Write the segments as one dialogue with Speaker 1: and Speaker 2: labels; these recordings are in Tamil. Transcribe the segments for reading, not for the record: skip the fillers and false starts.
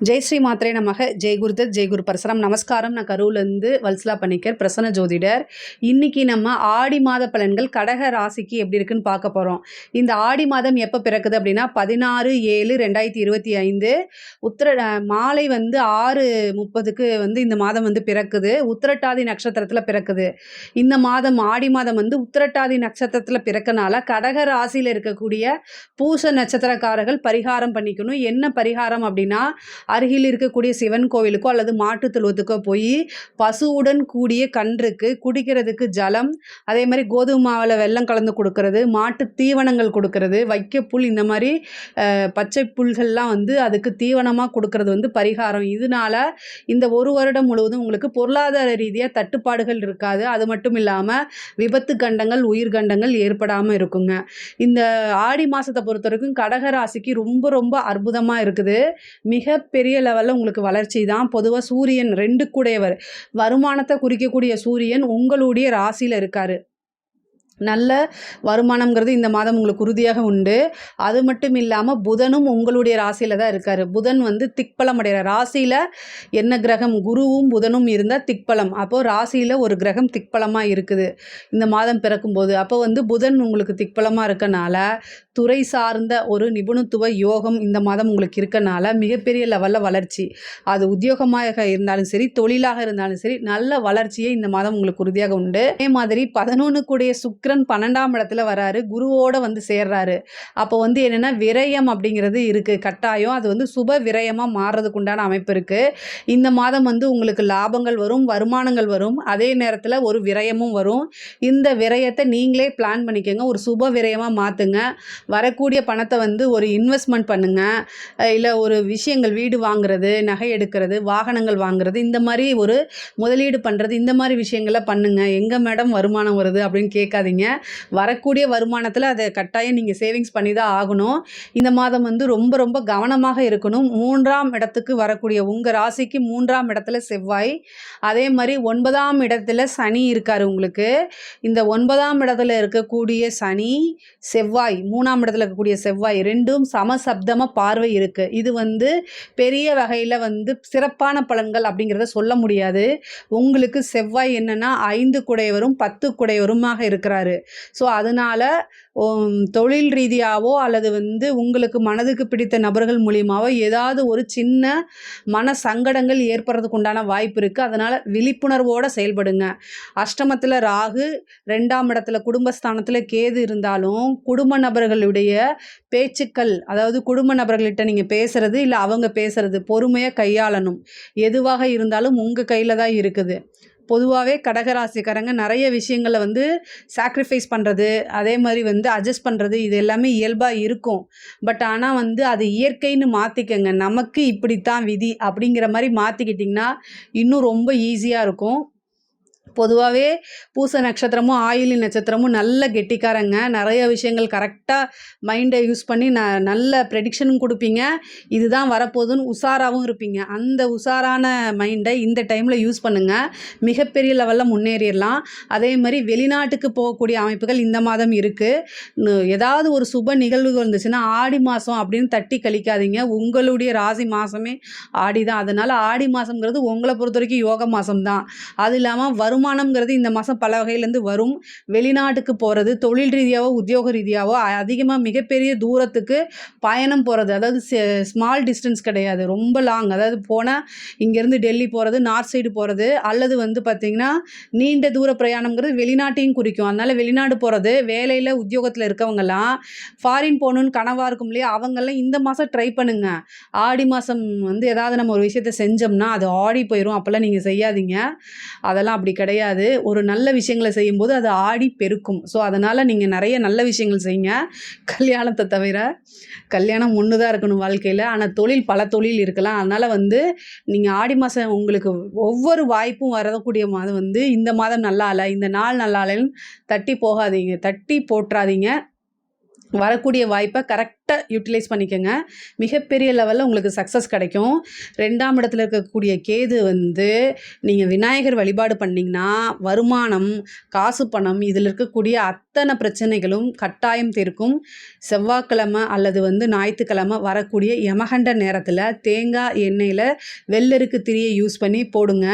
Speaker 1: ஜெய் ஸ்ரீ மாத்ரே நமக. ஜெய் குருதத், ஜெய் குரு பரசுராம். நமஸ்காரம். நான் கரூர்லேருந்து வல்சலா பணிக்கர், பிரசன்ன ஜோதிடர். இன்னைக்கு நம்ம ஆடி மாத பலன்கள் கடக ராசிக்கு எப்படி இருக்குன்னு பார்க்க போகிறோம். இந்த ஆடி மாதம் எப்போ பிறக்குது அப்படின்னா 16/7/2025 மாலை 6:30க்கு இந்த மாதம் பிறக்குது. உத்திரட்டாதி நட்சத்திரத்தில் பிறக்குது. இந்த மாதம் ஆடி மாதம் உத்திரட்டாதி நட்சத்திரத்தில் பிறக்கனால கடக ராசியில் இருக்கக்கூடிய பூச நட்சத்திரக்காரர்கள் பரிகாரம் பண்ணிக்கணும். என்ன பரிகாரம் அப்படின்னா, அருகில் இருக்கக்கூடிய சிவன் கோவிலுக்கோ அல்லது மாட்டுத் தொழுவத்துக்கோ போய் பசுவுடன் கூடிய கன்றுக்கு குடிக்கிறதுக்கு ஜலம், அதே மாதிரி கோதுமை மாவில் வெல்லம் கலந்து கொடுக்கறது, மாட்டு தீவனங்கள் கொடுக்கறது, வைக்கப்புல், இந்த மாதிரி பச்சை புல்கள்லாம் அதுக்கு தீவனமாக கொடுக்கறது பரிகாரம். இதனால இந்த ஒரு வருடம் முழுவதும் உங்களுக்கு பொருளாதார ரீதியாக தட்டுப்பாடுகள் இருக்காது. அது மட்டும் இல்லாமல் விபத்து கண்டங்கள், உயிர் கண்டங்கள் ஏற்படாமல் இருக்குங்க. இந்த ஆடி மாதத்தை பொறுத்த வரைக்கும் கடகராசிக்கு ரொம்ப ரொம்ப அற்புதமாக இருக்குது. மிகப்பெரிய லெவலில் உங்களுக்கு வளர்ச்சி தான். பொதுவாக சூரியன் 2 கூடையவர், வருமானத்தை குறிக்கக்கூடிய சூரியன் உங்களுடைய ராசியில் இருக்கார். நல்ல வருமானம்ங்கிறது இந்த மாதம் உங்களுக்கு உறுதியாக உண்டு. அது மட்டும் இல்லாமல் புதனும் உங்களுடைய ராசியில் தான் இருக்கார். புதன் திக்பலம் அடைகிற ராசியில் என்ன கிரகம், குருவும் புதனும் இருந்தால் திக்பலம். அப்போது ராசியில் ஒரு கிரகம் திக்பலமாக இருக்குது இந்த மாதம் பிறக்கும்போது. அப்போ புதன் உங்களுக்கு திக்பலமாக இருக்கனால துறை சார்ந்த ஒரு நிபுணத்துவ யோகம் இந்த மாதம் உங்களுக்கு இருக்கனால மிகப்பெரிய லெவலில் வளர்ச்சி. அது உத்தியோகமாக இருந்தாலும் சரி, தொழிலாக இருந்தாலும் சரி, நல்ல வளர்ச்சியை இந்த மாதம் உங்களுக்கு உறுதியாக உண்டு. அதே மாதிரி 11 கூடிய சுக்கிரன் 12ஆம் இடத்துல வராரு, குருவோட சேர்றாரு. அப்போ என்னென்னா விரயம் அப்படிங்கிறது இருக்குது கட்டாயம். அது சுப விரயமாக மாறுறதுக்கு உண்டான அமைப்பு இருக்குது. இந்த மாதம் உங்களுக்கு லாபங்கள் வரும், வருமானங்கள் வரும், அதே நேரத்தில் ஒரு விரயமும் வரும். இந்த விரயத்தை நீங்களே பிளான் பண்ணிக்கோங்க, ஒரு சுப விரயமாக மாற்றுங்க. வரக்கூடிய பணத்தை ஒரு இன்வெஸ்ட்மெண்ட் பண்ணுங்கள். இல்லை ஒரு விஷயங்கள், வீடு வாங்குறது, நகை எடுக்கிறது, வாகனங்கள் வாங்குறது, இந்த மாதிரி ஒரு முதலீடு பண்ணுறது, இந்த மாதிரி விஷயங்களை பண்ணுங்கள். எங்கே மேடம் வருமானம் வருது அப்படின்னு கேட்காதீங்க. வரக்கூடிய வருமானத்தில் அதை கட்டாயம் நீங்கள் சேவிங்ஸ் பண்ணி தான் ஆகணும். இந்த மாதம் ரொம்ப ரொம்ப கவனமாக இருக்கணும். 3ஆம் இடத்துக்கு வரக்கூடிய உங்கள் ராசிக்கு 3ஆம் இடத்துல செவ்வாய், அதே மாதிரி 9ஆம் இடத்துல சனி இருக்கார் உங்களுக்கு. இந்த 9ஆம் இடத்துல இருக்கக்கூடிய சனி, செவ்வாய், 3ஆம் இடத்துல இருக்கக்கூடிய செவ்வாய் ரெண்டும் சமசப்தமாக பார்வை இருக்குது. இது பெரிய வகையில் சிறப்பான பலன்கள் அப்படிங்கிறத சொல்ல முடியாது. உங்களுக்கு செவ்வாய் என்னென்னா 5 குடையவரும் 10 குடையவருமாக இருக்கிறாரு. ஸோ அதனால் தொழில் ரீதியாகவோ அல்லது உங்களுக்கு மனதுக்கு பிடித்த நபர்கள் மூலியமாகவோ ஏதாவது ஒரு சின்ன மன சங்கடங்கள் ஏற்படுறதுக்கு உண்டான வாய்ப்பு இருக்குது. அதனால் விழிப்புணர்வோடு செயல்படுங்க. அஷ்டமத்தில் ராகு, 2ஆம் இடத்துல குடும்பஸ்தானத்தில் கேது இருந்தாலும் குடும்ப நபர்களுடைய பேச்சுக்கள், அதாவது குடும்ப நபர்கள்கிட்ட நீங்கள் பேசுகிறது இல்லை அவங்க பேசுகிறது பொறுமையாக கையாளணும். எதுவாக இருந்தாலும் உங்கள் கையில் தான் இருக்குது. பொதுவாகவே கடகராசிக்காரங்க நிறைய விஷயங்களை சாக்ரிஃபைஸ் பண்ணுறது, அதே மாதிரி அட்ஜஸ்ட் பண்ணுறது, இது எல்லாமே இயல்பாக இருக்கும். பட் ஆனால் அது இயற்கைன்னு மாற்றிக்கங்க. நமக்கு இப்படித்தான் விதி அப்படிங்கிற மாதிரி மாற்றிக்கிட்டிங்கன்னா இன்னும் ரொம்ப ஈஸியாக இருக்கும். பொதுவாகவே பூச நட்சத்திரமும் ஆயிலி நட்சத்திரமும் நல்ல கெட்டிக்காரங்க. நிறைய விஷயங்கள் கரெக்டாக மைண்டை யூஸ் பண்ணி நல்ல ப்ரெடிக்ஷனும் கொடுப்பீங்க. இதுதான் வரப்போகுதுன்னு உஷாராகவும் இருப்பீங்க. அந்த உஷாரான மைண்டை இந்த டைமில் யூஸ் பண்ணுங்கள். மிகப்பெரிய லெவலில் முன்னேறிடலாம். அதே மாதிரி வெளிநாட்டுக்கு போகக்கூடிய அமைப்புகள் இந்த மாதம் இருக்குது. ஏதாவது ஒரு சுப நிகழ்வுகள் இருந்துச்சுன்னா ஆடி மாதம் அப்படின்னு தட்டி கழிக்காதீங்க. உங்களுடைய ராசி மாதமே ஆடி தான். அதனால் ஆடி மாதங்கிறது உங்களை பொறுத்த வரைக்கும் யோக மாதம் தான். அது இல்லாமல் வருமானம்ங்கிறது இந்த மாதம் பல வகையிலேருந்து வரும். வெளிநாட்டுக்கு போகிறது, தொழில் ரீதியாகவோ உத்தியோக ரீதியாகவோ அதிகமாக மிகப்பெரிய தூரத்துக்கு பயணம் போகிறது, அதாவது ஸ்மால் டிஸ்டன்ஸ் கிடையாது, ரொம்ப லாங். அதாவது போனால் இங்கேருந்து டெல்லி போகிறது, நார்த் சைடு போகிறது, அல்லது பார்த்திங்கன்னா நீண்ட தூர பிரயாணம்ங்கிறது வெளிநாட்டையும் குறிக்கும். அதனால் வெளிநாடு போகிறது, வேலையில் உத்தியோகத்தில் இருக்கவங்கெல்லாம் ஃபாரின் போகணுன்னு கனவாக இருக்கும் இல்லையா, அவங்கெல்லாம் இந்த மாதம் ட்ரை பண்ணுங்கள். ஆடி மாதம் ஏதாவது நம்ம ஒரு விஷயத்தை செஞ்சோம்னா அது ஆடி போயிடும். அப்போல்லாம் நீங்கள் செய்யாதீங்க. அதெல்லாம் அப்படி கிடையாது. ஒரு நல்ல விஷயங்களை செய்யும்போது அது ஆடி பெருக்கும். ஸோ அதனால் நீங்கள் நிறைய நல்ல விஷயங்கள் செய்யுங்க. கல்யாணத்தை தவிர, கல்யாணம் ஒன்று தான் இருக்கணும் வாழ்க்கையில். ஆனால் பல தொழில் இருக்கலாம். அதனால் நீங்கள் ஆடி மாதம் உங்களுக்கு ஒவ்வொரு வாய்ப்பும் வரக்கூடிய மாதம் இந்த மாதம் நல்லா இல்லை, இந்த நாள் நல்லா இல்லைன்னு தட்டி போகாதீங்க, தட்டி போட்டுறாதீங்க. வரக்கூடிய வாய்ப்பை கரெக்டாக யூட்டிலைஸ் பண்ணிக்கோங்க. மிகப்பெரிய லெவலில் உங்களுக்கு சக்ஸஸ் கிடைக்கும். 2ஆம் இடத்துல இருக்கக்கூடிய கேது வந்து நீங்கள் விநாயகர் வழிபாடு பண்ணிங்கன்னா வருமானம், காசு, பணம் இதில் இருக்கக்கூடிய அத்தனை பிரச்சனைகளும் கட்டாயம் தீர்க்கும். செவ்வாய்க்கிழமை அல்லது வந்து ஞாயிற்றுக்கிழமை வரக்கூடிய யமகண்ட நேரத்தில் தேங்காய் எண்ணெயில் வெள்ளருக்கு திரியை யூஸ் பண்ணி போடுங்க.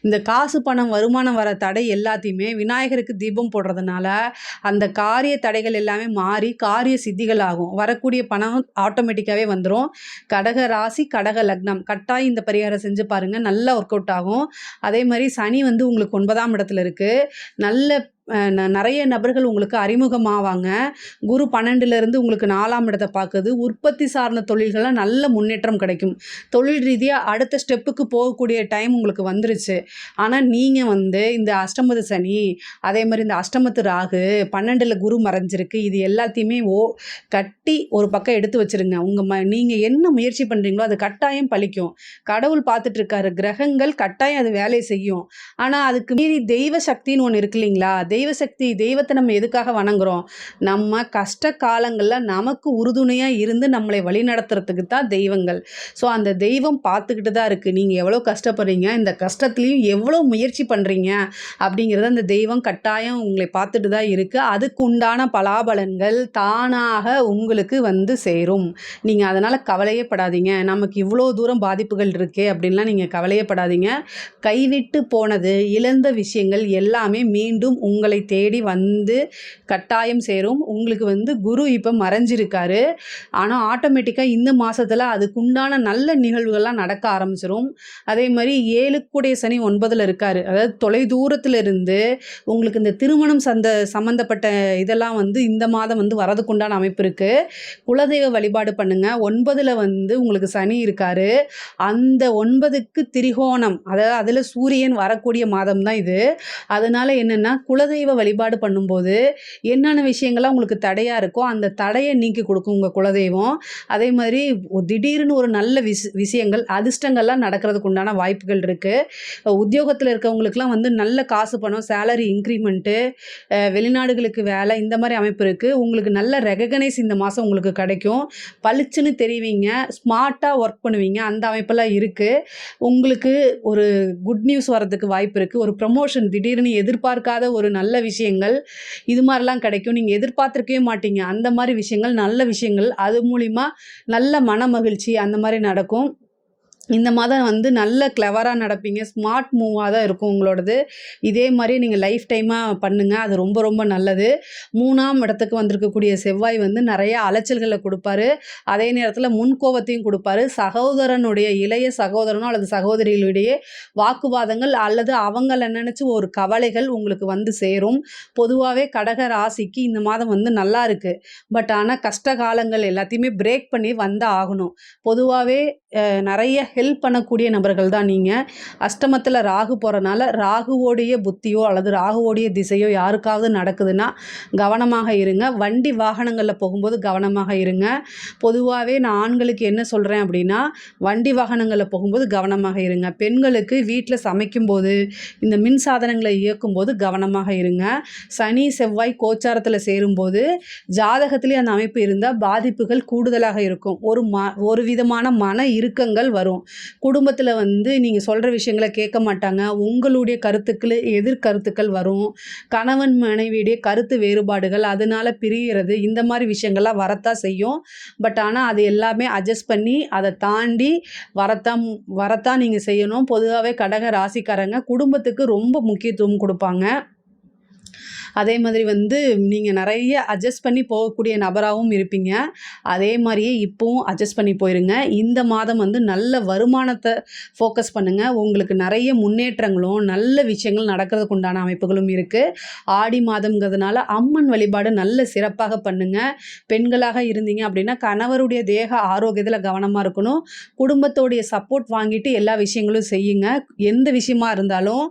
Speaker 1: இந்த காசு, பணம், வருமானம் வர தடை எல்லாத்தையுமே விநாயகருக்கு தீபம் போடுறதுனால அந்த காரிய தடைகள் எல்லாமே மாறி காரிய சித்திகள் ஆகும். வரக்கூடிய பணம் ஆட்டோமேட்டிக்காகவே வந்துடும். கடக ராசி, கடக லக்னம் கட்டாயம் இந்த பரிகாரம் செஞ்சு பாருங்கள், நல்லா ஒர்க் அவுட் ஆகும். அதே மாதிரி சனி வந்து உங்களுக்கு 9ஆம் இடத்துல இருக்குது. நல்ல நிறைய நபர்கள் உங்களுக்கு அறிமுகமாவாங்க. குரு 12லேருந்து உங்களுக்கு 4ஆம் இடத்தை பார்க்குது. உற்பத்தி சார்ந்த தொழில்களில் நல்ல முன்னேற்றம் கிடைக்கும். தொழில் ரீதியாக அடுத்த ஸ்டெப்புக்கு போகக்கூடிய டைம் உங்களுக்கு வந்துருச்சு. ஆனால் நீங்கள் வந்து இந்த அஷ்டமத்து சனி, அதே மாதிரி இந்த அஷ்டமத்து ராகு, 12ல் குரு மறைஞ்சிருக்கு, இது எல்லாத்தையுமே கட்டி ஒரு பக்கம் எடுத்து வச்சுருங்க. நீங்கள் என்ன முயற்சி பண்ணுறீங்களோ அது கட்டாயம் பலிக்கும். கடவுள் பார்த்துட்ருக்காரு, கிரகங்கள் கட்டாயம் அது வேலையை செய்யும். ஆனால் அதுக்கு மீறி தெய்வ சக்தின்னு ஒன்று இருக்கு இல்லைங்களா? தெய்வ சக்தி, தெய்வத்தை நம்ம எதுக்காக வணங்குறோம்? நம்ம கஷ்ட காலங்களில் நமக்கு உறுதுணையாக இருந்து நம்மளை வழி நடத்துறதுக்கு தான் தெய்வங்கள். ஸோ அந்த தெய்வம் பார்த்துக்கிட்டு தான் இருக்குது. நீங்கள் எவ்வளோ கஷ்டப்படுறீங்க, இந்த கஷ்டத்துலேயும் எவ்வளோ முயற்சி பண்ணுறீங்க அப்படிங்கிறத அந்த தெய்வம் கட்டாயம் உங்களை பார்த்துட்டு தான் இருக்குது. அதுக்கு உண்டான பலாபலன்கள் தானாக உங்களுக்கு வந்து சேரும். நீங்கள் அதனால் கவலையே படாதீங்க. நமக்கு இவ்வளோ தூரம் பாதிப்புகள் இருக்கே அப்படின்லாம் நீங்கள் கவலையே படாதீங்க. கைவிட்டு போனது, இழந்த விஷயங்கள் எல்லாமே மீண்டும் உங்களை தேடி வந்து கட்டாயம் சேரும். உங்களுக்கு வந்து குரு இப்போ மறைஞ்சிருக்காரு. ஆனால் ஆட்டோமேட்டிக்காக இந்த மாதத்தில் அதுக்குண்டான நல்ல நிகழ்வுகள்லாம் நடக்க ஆரம்பிச்சிடும். அதே மாதிரி 7க்குடைய சனி 9ல் இருக்கார். அதாவது தொலை தூரத்தில் இருந்து உங்களுக்கு இந்த திருமணம் சம்மந்தப்பட்ட இதெல்லாம் வந்து இந்த மாதம் வந்து வரதுக்குண்டான அமைப்பு இருக்குது. குலதெய்வ வழிபாடு பண்ணுங்கள். 9ல் வந்து உங்களுக்கு சனி இருக்கார். அந்த 9க்கு திரிகோணம், அதாவது அதில் சூரியன் வரக்கூடிய மாதம் தான் இது. அதனால் என்னென்னா குலதெய்வ வழிபாடு பண்ணும்போது என்னென்ன விஷயங்கள்லாம் உங்களுக்கு தடையாக இருக்கோ அந்த தடையை நீக்கி கொடுக்கும் உங்கள் குலதெய்வம். அதே மாதிரி திடீர்னு ஒரு நல்ல விஷயங்கள், அதிர்ஷ்டங்கள்லாம் நடக்கிறதுக்கு உண்டான வாய்ப்புகள் இருக்குது. உத்தியோகத்தில் இருக்கவங்களுக்குலாம் வந்து நல்ல காசு, பணம், சேலரி இன்க்ரிமெண்ட்டு, வெளிநாடுகளுக்கு வேலை, இந்த மாதிரி அமைப்பு இருக்குது. உங்களுக்கு நல்ல ரெகக்னைஸ் இந்த மாதம் உங்களுக்கு கிடைக்கும். பளிச்சுன்னு தெரிவிங்க, ஸ்மார்ட்டாக ஒர்க் பண்ணுவீங்க, அந்த அமைப்பெல்லாம் இருக்குது. உங்களுக்கு ஒரு குட் நியூஸ் வரதுக்கு வாய்ப்பு இருக்குது. ஒரு ப்ரமோஷன், திடீர்னு எதிர்பார்க்காத ஒரு நல்ல விஷயங்கள், இது மாதிரிலாம் கிடைக்கும். நீங்கள் எதிர்பார்த்துருக்கவே மாட்டீங்க. அந்த மாதிரி விஷயங்கள், நல்ல விஷயங்கள், அது மூலிமா நல்ல மன மகிழ்ச்சி அந்த மாதிரி நடக்கும். இந்த மாதம் வந்து நல்ல கிளவராக நடப்பீங்க. ஸ்மார்ட் மூவாக தான் இருக்கும் உங்களோடது. இதே மாதிரி நீங்கள் லைஃப் டைமாக பண்ணுங்கள். அது ரொம்ப ரொம்ப நல்லது. 3ஆம் இடத்துக்கு வந்திருக்கக்கூடிய செவ்வாய் வந்து நிறைய அலைச்சல்களை கொடுப்பாரு. அதே நேரத்தில் முன்கோபத்தையும் கொடுப்பாரு. சகோதரனுடைய, இளைய சகோதரனோ அல்லது சகோதரிகளுடைய வாக்குவாதங்கள் அல்லது அவங்கள நினச்சி ஒரு கவலைகள் உங்களுக்கு வந்து சேரும். பொதுவாகவே கடக ராசிக்கு இந்த மாதம் வந்து நல்லா இருக்குது. பட் ஆனால் கஷ்ட காலங்கள் எல்லாத்தையுமே பிரேக் பண்ணி வந்து ஆகணும். பொதுவாகவே நிறைய ஹெல்ப் பண்ணக்கூடிய நபர்கள் தான் நீங்கள். அஷ்டமத்தில் ராகு போகிறனால ராகுவோடைய புத்தியோ அல்லது ராகுவோடைய திசையோ யாருக்காவது நடக்குதுன்னா கவனமாக இருங்க. வண்டி வாகனங்களில் போகும்போது கவனமாக இருங்க. பொதுவாகவே நான் ஆண்களுக்கு என்ன சொல்கிறேன் அப்படின்னா, வண்டி வாகனங்களில் போகும்போது கவனமாக இருங்க. பெண்களுக்கு வீட்டில் சமைக்கும்போது, இந்த மின் சாதனங்களை இயக்கும்போது கவனமாக இருங்க. சனி செவ்வாய் கோச்சாரத்தில் சேரும்போது ஜாதகத்திலே அந்த அமைப்பு இருந்தால் பாதிப்புகள் கூடுதலாக இருக்கும். ஒரு விதமான மன இறுக்கங்கள் வரும். குடும்பத்தில் வந்து நீங்கள் சொல்கிற விஷயங்களை கேட்க மாட்டாங்க. உங்களுடைய கருத்துக்கள் எதிர்கருத்துக்கள் வரும். கணவன் மனைவியுடைய கருத்து வேறுபாடுகள், அதனால் பிரிகிறது, இந்த மாதிரி விஷயங்கள்லாம் வரத்தான் செய்யும். பட் ஆனால் அது எல்லாமே அட்ஜஸ்ட் பண்ணி அதை தாண்டி வரத்தான் நீங்கள் செய்யணும். பொதுவாகவே கடக ராசிக்காரங்க குடும்பத்துக்கு ரொம்ப முக்கியத்துவம் கொடுப்பாங்க. அதே மாதிரி வந்து நீங்கள் நிறைய அட்ஜஸ்ட் பண்ணி போகக்கூடிய நபராகவும் இருப்பீங்க. அதே மாதிரியே இப்போவும் அட்ஜஸ்ட் பண்ணி போயிருங்க. இந்த மாதம் வந்து நல்ல வருமானத்தை ஃபோக்கஸ் பண்ணுங்கள். உங்களுக்கு நிறைய முன்னேற்றங்களும் நல்ல விஷயங்கள் நடக்கிறதுக்கு உண்டான அமைப்புகளும் இருக்குது. ஆடி மாதம்ங்கிறதுனால அம்மன் வழிபாடு நல்ல சிறப்பாக பண்ணுங்கள். பெண்களாக இருந்தீங்க அப்படின்னா கணவருடைய தேக ஆரோக்கியத்தில் கவனமாக இருக்கணும். குடும்பத்தோடைய சப்போர்ட் வாங்கிட்டு எல்லா விஷயங்களும் செய்யுங்க. எந்த விஷயமா இருந்தாலும்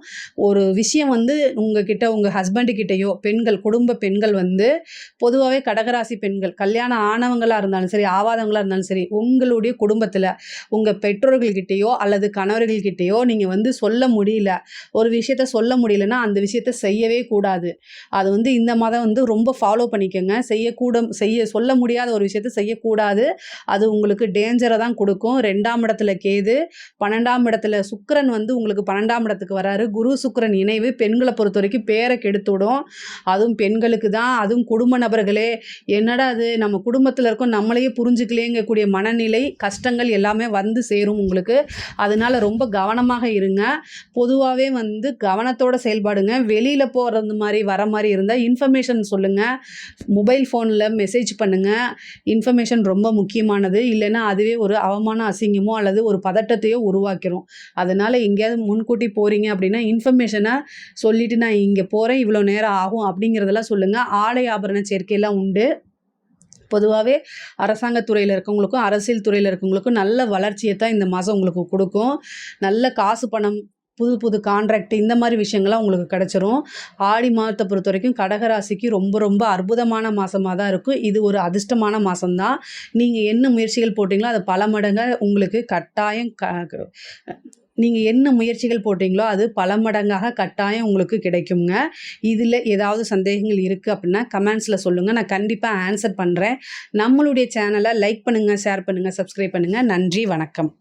Speaker 1: ஒரு விஷயம் வந்து உங்கள் ஹஸ்பண்டு கிட்டேயோ பெண்கள், குடும்ப பெண்கள் வந்து பொதுவாவே கடகராசி பெண்கள், கல்யாணம் ஆனவங்களா இருந்தாலும் சரி, ஆவாதவங்களா இருந்தாலும் சரி, உங்களுடைய குடும்பத்தில உங்க பெற்றோர்கள்கிட்டயோ அல்லது கணவர்கள்கிட்டயோ நீங்க வந்து சொல்ல முடியல. ஒரு விஷயத்த சொல்ல முடியலன்னா, அந்த விஷயத்த செய்யவே கூடாது. அது வந்து இந்த மாதம் வந்து ரொம்ப ஃபாலோ பண்ணிக்கங்க. சொல்ல முடியாத ஒரு விஷயத்த செய்யக்கூடாது. அது உங்களுக்கு டேஞ்சர தான் குடுக்கும். 2ஆம் இடத்துல கேது, 12ஆம் இடத்துல சுக்கிரன் வந்து உங்களுக்கு 12ஆம் இடத்துக்கு வராரு. குரு, சுக்கிரன் இணைவு பெண்கள பொறுத்தவரைக்கும் பேர கெடுத்துடும். அதுவும் பெண்களுக்கு தான், அதுவும் குடும்ப நபர்களே, என்னடா இது நம்ம குடும்பத்தில இருக்கோம், நம்மளையே புரிஞ்சுக்கலையேங்கக்கூடிய மனநிலை, கஷ்டங்கள் எல்லாமே வந்து சேரும் உங்களுக்கு. அதனால ரொம்ப கவனமாக இருங்க. பொதுவாவே வந்து கவனத்தோட செயல்படுங்க. வெளியில போறது மாரி, வர மாரி இருந்தா இன்ஃபர்மேஷன் சொல்லுங்க. மொபைல் ஃபோன்ல மெசேஜ் பண்ணுங்க. இன்ஃபர்மேஷன் ரொம்ப முக்கியமானது. இல்லன்னா அதுவே ஒரு அவமானம், அசிங்கமோ அல்லது ஒரு பதட்டத்தையோ உருவாக்கிரும். அதனால எங்கேயாவது முன்கூட்டி போறீங்க அப்படின்னா, இன்ஃபர்மேஷன சொல்லிட்டு நான் இங்க போறேன், இவ்வளோ நேரம் ஆகும் அப்படிங்கிறதெல்லாம் சொல்லுங்க. ஆடை ஆபரண சேர்க்கைலாம் உண்டு. பொதுவாவே அரசாங்கத் துறையில இருக்கவங்களுக்கும், அரசியல் துறையில இருக்கவங்களுக்கும் நல்ல வளர்ச்சிய தான் இந்த மாசம் உங்களுக்கு குடுக்கும். நல்ல காசு, பணம், புது புது கான்ட்ராக்ட் இந்த மாரி விஷயங்கள்லாம் உங்களுக்கு கிடைச்சிரும். ஆடி மாதத்த பொறுத்தவரைக்கும் கடகராசிக்கு ரொம்ப ரொம்ப அற்புதமான மாசமா தான் இருக்கும். இது ஒரு அதிர்ஷ்டமான மாசம் தான். நீங்க என்ன முயற்சிகள் போட்டீங்களோ, அது பல மடங்கா உங்களுக்கு கட்டாயம் நீங்க என்ன முயற்சிகள் போட்டீங்களோ, அது பல மடங்காக கட்டாயம் உங்களுக்கு கிடைக்குங்க. இதில ஏதாவது சந்தேகங்கள் இருக்கு அப்படின்னா, கமெண்ட்ஸ்ல சொல்லுங்க. நான் கண்டிப்பா ஆன்சர் பண்றேன். நம்மளுடைய சேனல லைக் பண்ணுங்க, ஷேர் பண்ணுங்க, சப்ஸ்கிரைப் பண்ணுங்க. நன்றி, வணக்கம்.